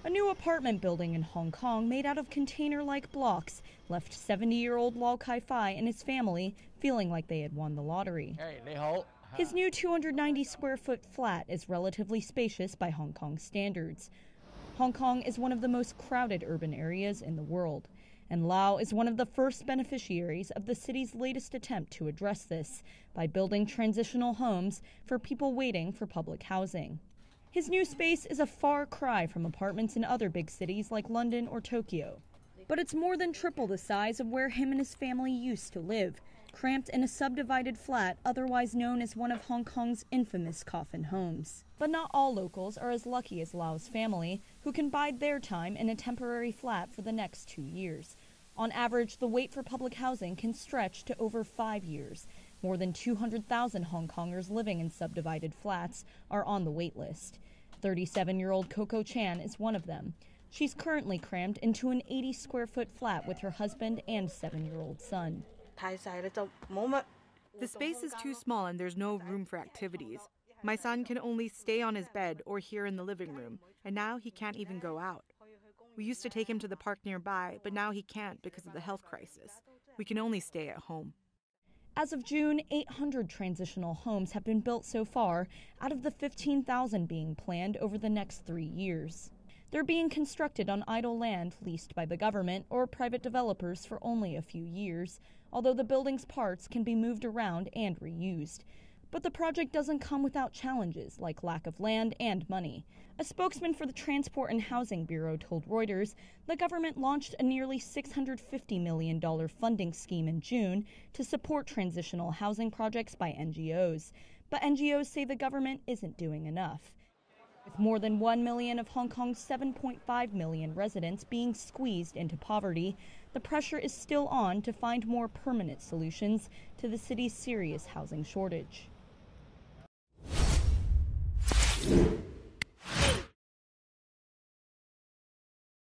A new apartment building in Hong Kong made out of container-like blocks left 70-year-old Lau Kai-Fai and his family feeling like they had won the lottery. His new 290-square-foot flat is relatively spacious by Hong Kong standards. Hong Kong is one of the most crowded urban areas in the world, and Lau is one of the first beneficiaries of the city's latest attempt to address this by building transitional homes for people waiting for public housing. His new space is a far cry from apartments in other big cities like London or Tokyo. But it's more than triple the size of where him and his family used to live, cramped in a subdivided flat otherwise known as one of Hong Kong's infamous coffin homes. But not all locals are as lucky as Lau's family, who can bide their time in a temporary flat for the next 2 years. On average, the wait for public housing can stretch to over 5 years. More than 200,000 Hong Kongers living in subdivided flats are on the wait list. 37-year-old Coco Chan is one of them. She's currently crammed into an 80-square-foot flat with her husband and 7-year-old son. The space is too small and there's no room for activities. My son can only stay on his bed or here in the living room, and now he can't even go out. We used to take him to the park nearby, but now he can't because of the health crisis. We can only stay at home. As of June, 800 transitional homes have been built so far, out of the 15,000 being planned over the next 3 years. They're being constructed on idle land leased by the government or private developers for only a few years, although the building's parts can be moved around and reused. But the project doesn't come without challenges like lack of land and money. A spokesman for the Transport and Housing Bureau told Reuters the government launched a nearly $650 million funding scheme in June to support transitional housing projects by NGOs. But NGOs say the government isn't doing enough. With more than 1 million of Hong Kong's 7.5 million residents being squeezed into poverty, the pressure is still on to find more permanent solutions to the city's serious housing shortage.